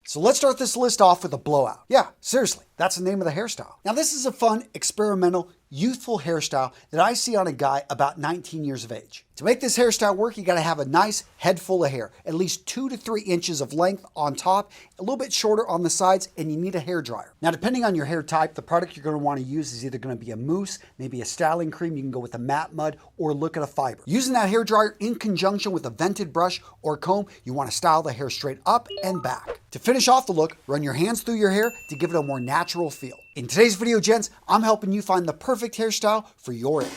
So let's start this list off with a blowout. Yeah, seriously, that's the name of the hairstyle. Now this is a fun, experimental, youthful hairstyle that I see on a guy about 19 years of age. To make this hairstyle work, you gotta have a nice head full of hair, at least 2 to 3 inches of length on top, a little bit shorter on the sides, and you need a hair dryer. Now, depending on your hair type, the product you're gonna wanna use is either gonna be a mousse, maybe a styling cream, you can go with a matte mud, or look at a fiber. Using that hair dryer in conjunction with a vented brush or comb, you wanna style the hair straight up and back. To finish off the look, run your hands through your hair to give it a more natural feel. In today's video, gents, I'm helping you find the perfect hairstyle for your age.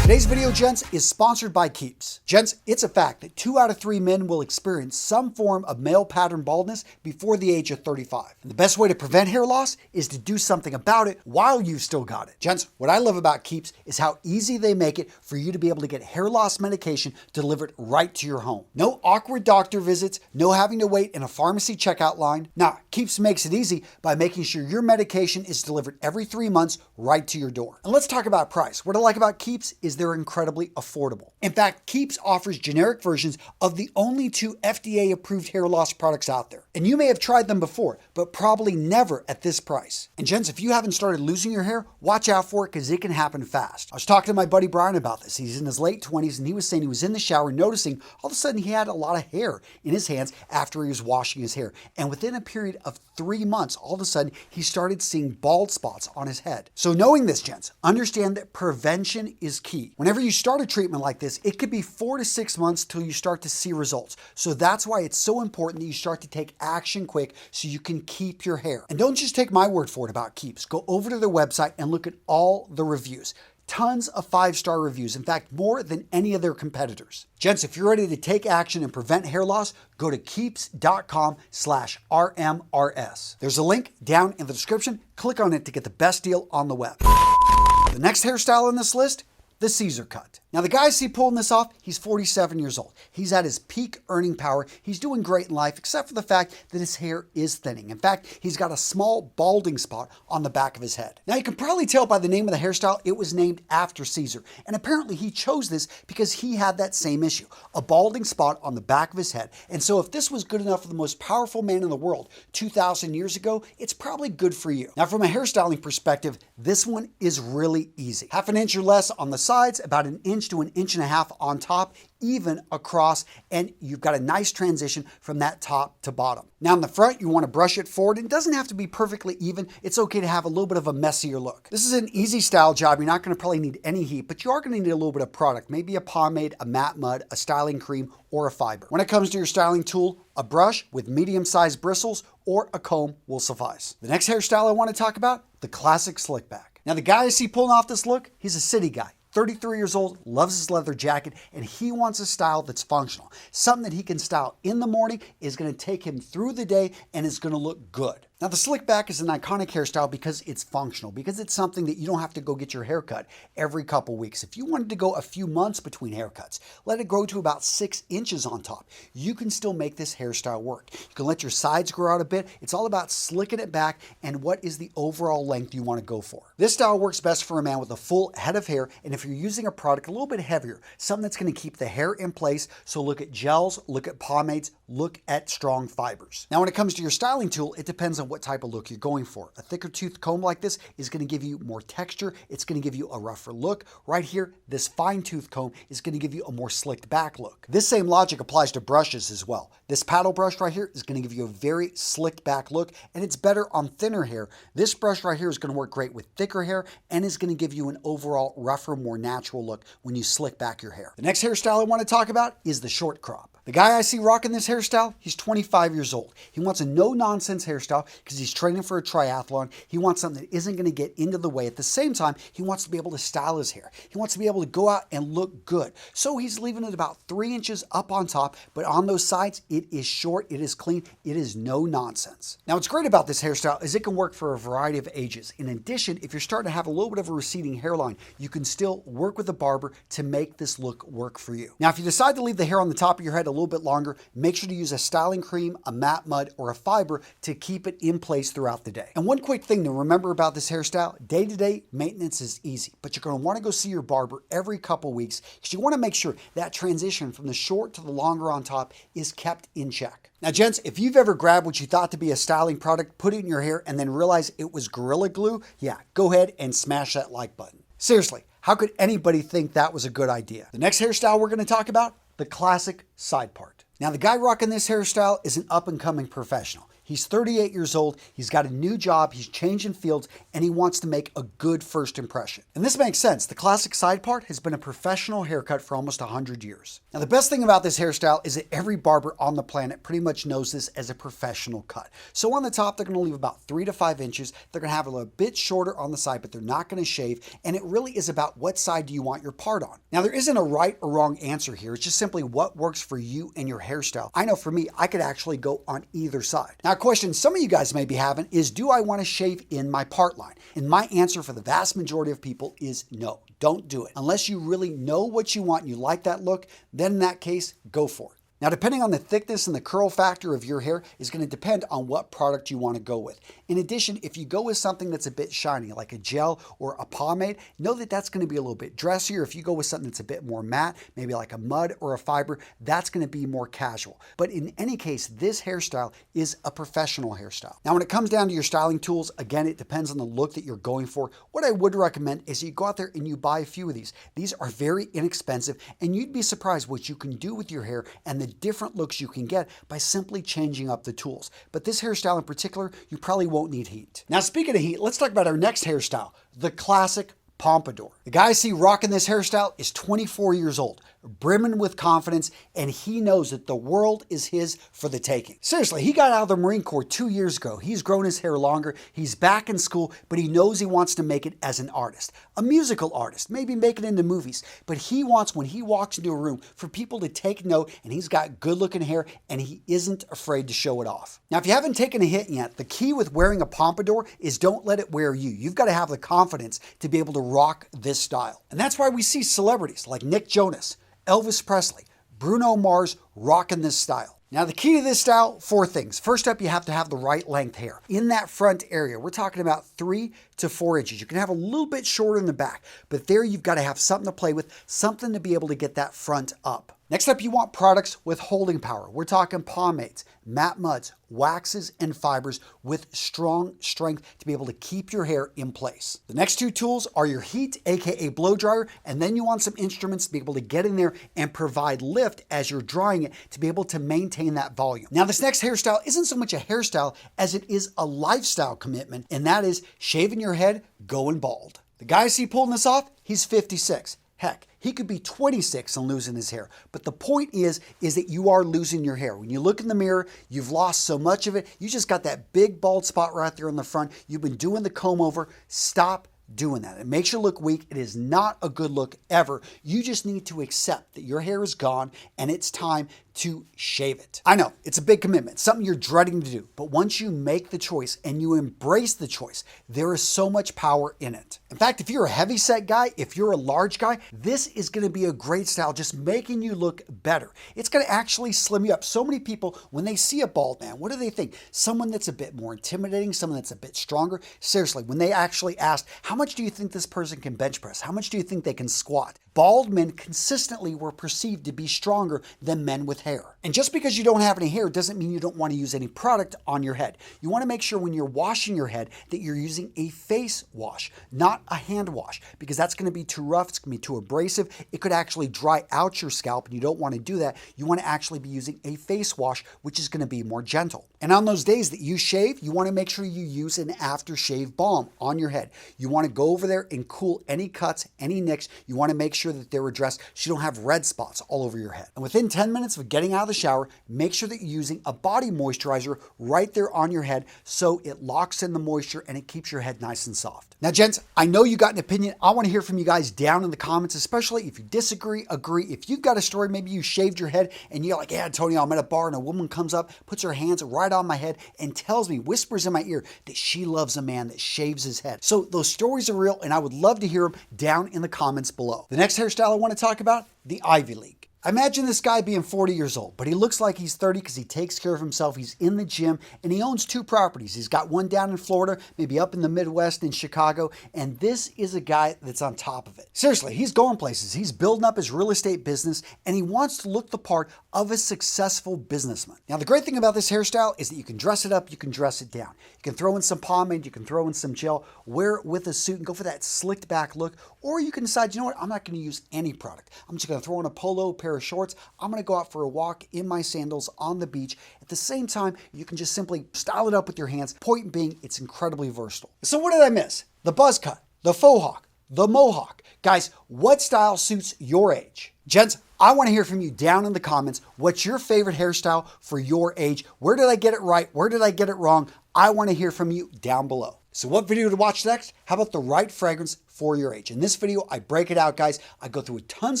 Today's video, gents, is sponsored by Keeps. Gents, it's a fact that 2 out of 3 men will experience some form of male pattern baldness before the age of 35. And the best way to prevent hair loss is to do something about it while you've still got it. Gents, what I love about Keeps is how easy they make it for you to be able to get hair loss medication delivered right to your home. No awkward doctor visits, no having to wait in a pharmacy checkout line. Nah, Keeps makes it easy by making sure your medication is delivered every 3 months right to your door. And let's talk about price. What I like about Keeps is they're incredibly affordable. In fact, Keeps offers generic versions of the only 2 FDA-approved hair loss products out there. And you may have tried them before, but probably never at this price. And gents, if you haven't started losing your hair, watch out for it because it can happen fast. I was talking to my buddy Brian about this. He's in his late 20s and he was saying he was in the shower noticing all of a sudden he had a lot of hair in his hands after he was washing his hair. And within a period of 3 months, all of a sudden he started seeing bald spots on his head. So knowing this, gents, understand that prevention is key. Whenever you start a treatment like this, it could be 4 to 6 months till you start to see results. So that's why it's so important that you start to take action quick so you can keep your hair. And don't just take my word for it about Keeps. Go over to their website and look at all the reviews. Tons of 5-star reviews. In fact, more than any of their competitors. Gents, if you're ready to take action and prevent hair loss, go to keeps.com/RMRS. There's a link down in the description. Click on it to get the best deal on the web. The next hairstyle on this list, the Caesar cut. Now the guy I see pulling this off, he's 47 years old. He's at his peak earning power. He's doing great in life, except for the fact that his hair is thinning. In fact, he's got a small balding spot on the back of his head. Now you can probably tell by the name of the hairstyle, it was named after Caesar. And apparently he chose this because he had that same issue, a balding spot on the back of his head. And so if this was good enough for the most powerful man in the world 2,000 years ago, it's probably good for you. Now from a hairstyling perspective, this one is really easy. 1/2 inch or less on the sides, about 1 inch to 1.5 inches on top, even across, and you've got a nice transition from that top to bottom. Now in the front, you want to brush it forward. It doesn't have to be perfectly even. It's okay to have a little bit of a messier look. This is an easy style job. You're not going to probably need any heat, but you are going to need a little bit of product, maybe a pomade, a matte mud, a styling cream, or a fiber. When it comes to your styling tool, a brush with medium-sized bristles or a comb will suffice. The next hairstyle I want to talk about, the classic slick back. Now the guy I see pulling off this look, he's a city guy. 33 years old, loves his leather jacket, and he wants a style that's functional. Something that he can style in the morning, is going to take him through the day, and is going to look good. Now the slick back is an iconic hairstyle because it's functional, because it's something that you don't have to go get your hair cut every couple weeks. If you wanted to go a few months between haircuts, let it grow to about 6 inches on top, you can still make this hairstyle work. You can let your sides grow out a bit. It's all about slicking it back and what is the overall length you want to go for. This style works best for a man with a full head of hair, and if you're using a product a little bit heavier, something that's going to keep the hair in place, so look at gels, look at pomades, look at strong fibers. Now when it comes to your styling tool, it depends on what type of look you're going for. A thicker tooth comb like this is going to give you more texture. It's going to give you a rougher look. Right here, this fine tooth comb is going to give you a more slicked back look. This same logic applies to brushes as well. This paddle brush right here is going to give you a very slicked back look, and it's better on thinner hair. This brush right here is going to work great with thicker hair and is going to give you an overall rougher, more natural look when you slick back your hair. The next hairstyle I want to talk about is the short crop. The guy I see rocking this hairstyle, he's 25 years old. He wants a no-nonsense hairstyle because he's training for a triathlon. He wants something that isn't going to get into the way. At the same time, he wants to be able to style his hair. He wants to be able to go out and look good. So he's leaving it about 3 inches up on top, but on those sides, it is short, it is clean, it is no nonsense. Now, what's great about this hairstyle is it can work for a variety of ages. In addition, if you're starting to have a little bit of a receding hairline, you can still work with a barber to make this look work for you. Now, if you decide to leave the hair on the top of your head a little bit longer, make sure to use a styling cream, a matte mud, or a fiber to keep it in place throughout the day. And one quick thing to remember about this hairstyle, day-to-day maintenance is easy, but you're going to want to go see your barber every couple weeks because you want to make sure that transition from the short to the longer on top is kept in check. Now, gents, if you've ever grabbed what you thought to be a styling product, put it in your hair, and then realized it was Gorilla Glue, yeah, go ahead and smash that like button. Seriously, how could anybody think that was a good idea? The next hairstyle we're going to talk about, the classic side part. Now, the guy rocking this hairstyle is an up-and-coming professional. He's 38 years old, he's got a new job, he's changing fields, and he wants to make a good first impression. And this makes sense. The classic side part has been a professional haircut for almost 100 years. Now, the best thing about this hairstyle is that every barber on the planet pretty much knows this as a professional cut. So on the top, they're going to leave about 3 to 5 inches. They're going to have it a little bit shorter on the side, but they're not going to shave. And it really is about what side do you want your part on. Now, there isn't a right or wrong answer here. It's just simply what works for you and your hairstyle. I know for me, I could actually go on either side. Now, a question some of you guys may be having is, do I want to shave in my part line? And my answer for the vast majority of people is no, don't do it. Unless you really know what you want and you like that look, then in that case, go for it. Now, depending on the thickness and the curl factor of your hair is going to depend on what product you want to go with. In addition, if you go with something that's a bit shiny, like a gel or a pomade, know that that's going to be a little bit dressier. If you go with something that's a bit more matte, maybe like a mud or a fiber, that's going to be more casual. But in any case, this hairstyle is a professional hairstyle. Now, when it comes down to your styling tools, again, it depends on the look that you're going for. What I would recommend is you go out there and you buy a few of these. These are very inexpensive, and you'd be surprised what you can do with your hair and the different looks you can get by simply changing up the tools. But this hairstyle in particular, you probably won't need heat. Now, speaking of heat, let's talk about our next hairstyle, the classic pompadour. The guy I see rocking this hairstyle is 24 years old, brimming with confidence, and he knows that the world is his for the taking. Seriously, he got out of the Marine Corps 2 years ago. He's grown his hair longer. He's back in school, but he knows he wants to make it as an artist, a musical artist, maybe make it into movies. But he wants, when he walks into a room, for people to take note, and he's got good looking hair, and he isn't afraid to show it off. Now, if you haven't taken a hit yet, the key with wearing a pompadour is don't let it wear you. You've got to have the confidence to be able to rock this style. And that's why we see celebrities like Nick Jonas, Elvis Presley, Bruno Mars rocking this style. Now, the key to this style, 4 things. First up, you have to have the right length hair. In that front area, we're talking about 3 to 4 inches. You can have a little bit shorter in the back, but there you've got to have something to play with, something to be able to get that front up. Next up, you want products with holding power. We're talking pomades, matte muds, waxes, and fibers with strong strength to be able to keep your hair in place. The next 2 tools are your heat, aka blow dryer, and then you want some instruments to be able to get in there and provide lift as you're drying it to be able to maintain that volume. Now, this next hairstyle isn't so much a hairstyle as it is a lifestyle commitment, and that is shaving your head, going bald. The guy I see pulling this off, he's 56. Heck, he could be 26 and losing his hair. But the point is that you are losing your hair. When you look in the mirror, you've lost so much of it. You just got that big bald spot right there on the front. You've been doing the comb over. Stop doing that. It makes you look weak. It is not a good look ever. You just need to accept that your hair is gone and it's time to shave it. I know, it's a big commitment, something you're dreading to do, but once you make the choice and you embrace the choice, there is so much power in it. In fact, if you're a heavy set guy, if you're a large guy, this is going to be a great style, just making you look better. It's going to actually slim you up. So many people, when they see a bald man, what do they think? Someone that's a bit more intimidating, someone that's a bit stronger. Seriously, when they actually ask, how much do you think this person can bench press? How much do you think they can squat? Bald men consistently were perceived to be stronger than men with hair. And just because you don't have any hair doesn't mean you don't want to use any product on your head. You want to make sure when you're washing your head that you're using a face wash, not a hand wash, because that's going to be too rough, it's going to be too abrasive. It could actually dry out your scalp, and you don't want to do that. You want to actually be using a face wash, which is going to be more gentle. And on those days that you shave, you want to make sure you use an aftershave balm on your head. You want to go over there and cool any cuts, any nicks. You want to make sure that they're addressed so you don't have red spots all over your head. And within 10 minutes of getting out of the shower, make sure that you're using a body moisturizer right there on your head so it locks in the moisture and it keeps your head nice and soft. Now, gents, I know you got an opinion. I want to hear from you guys down in the comments, especially if you disagree, agree. If you've got a story, maybe you shaved your head and you're like, yeah, Antonio, I'm at a bar and a woman comes up, puts her hands right on my head and tells me, whispers in my ear that she loves a man that shaves his head. So those stories are real and I would love to hear them down in the comments below. The next hairstyle I want to talk about, the Ivy League. Imagine this guy being 40 years old, but he looks like he's 30 because he takes care of himself. He's in the gym and he owns 2 properties. He's got one down in Florida, maybe up in the Midwest in Chicago, and this is a guy that's on top of it. Seriously, he's going places. He's building up his real estate business and he wants to look the part of a successful businessman. Now, the great thing about this hairstyle is that you can dress it up, you can dress it down. You can throw in some pomade, you can throw in some gel, wear it with a suit and go for that slicked back look, or you can decide, you know what, I'm not going to use any product. I'm just going to throw in a polo, pair of shorts. I'm going to go out for a walk in my sandals on the beach. At the same time, you can just simply style it up with your hands. Point being, it's incredibly versatile. So what did I miss? The buzz cut, the faux hawk, the mohawk. Guys, what style suits your age? Gents, I want to hear from you down in the comments. What's your favorite hairstyle for your age? Where did I get it right? Where did I get it wrong? I want to hear from you down below. So what video to watch next? How about the right fragrance for your age? In this video, I break it out, guys. I go through tons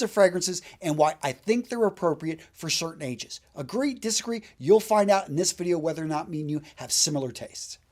of fragrances and why I think they're appropriate for certain ages. Agree, disagree? You'll find out in this video whether or not me and you have similar tastes.